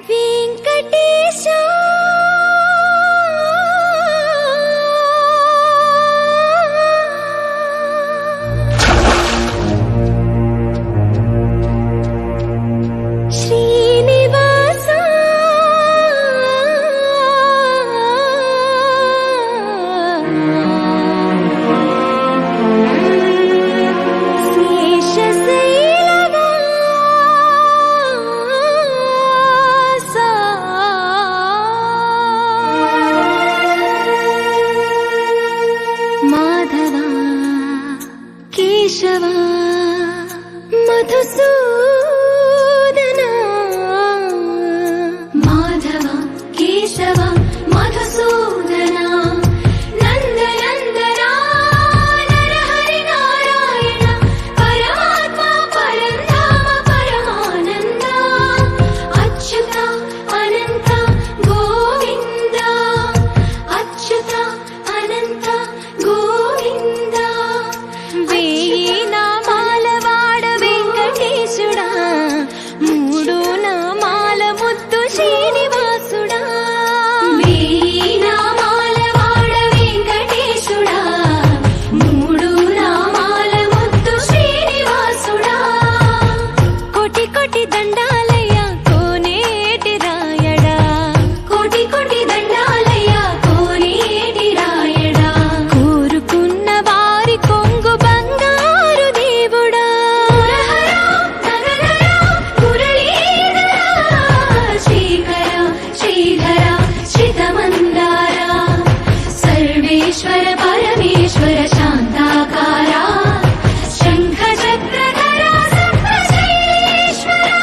వెంకటేశా కేశవా మధుసూదనా మాధవ కేశవ మధుసూదనా నందనందనా నరహరి నారాయణ పరమాత్మ పరంధామ పరమానంద అచ్యుత అనంత గోవింద అచ్యుత అనంత గోవింద మూడు నామాల ముద్దు శ్రీనివాసుడా వేయి నామాల వాడ వెంకటేశుడా మూడు నామాల ముద్దు శ్రీనివాసుడా కోటి కోటి దండాలయ్య కోనేటి రాయడా కోటి కోటి దండాలయ్య కోనేటి రాయడా కోరుకున్న వారి కొంగు బంగారు దేవుడా सर्वेश्वर परमेश्वर शान्ताकारा शंख चक्रधरा सप्तशैलेश्वरा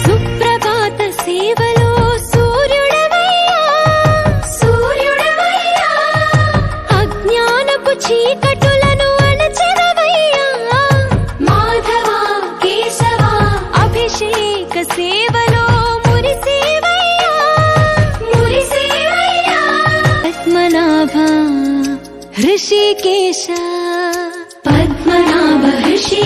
सुप्रभात सेवलो చీకటులను అణచెదవయ్యా మాధవ కేశవ అభిషేక సేవలో మురిసేవయ్యా మురిసేవయ్యా పద్మనాభ హృషికేశ పద్మనాభ హృషి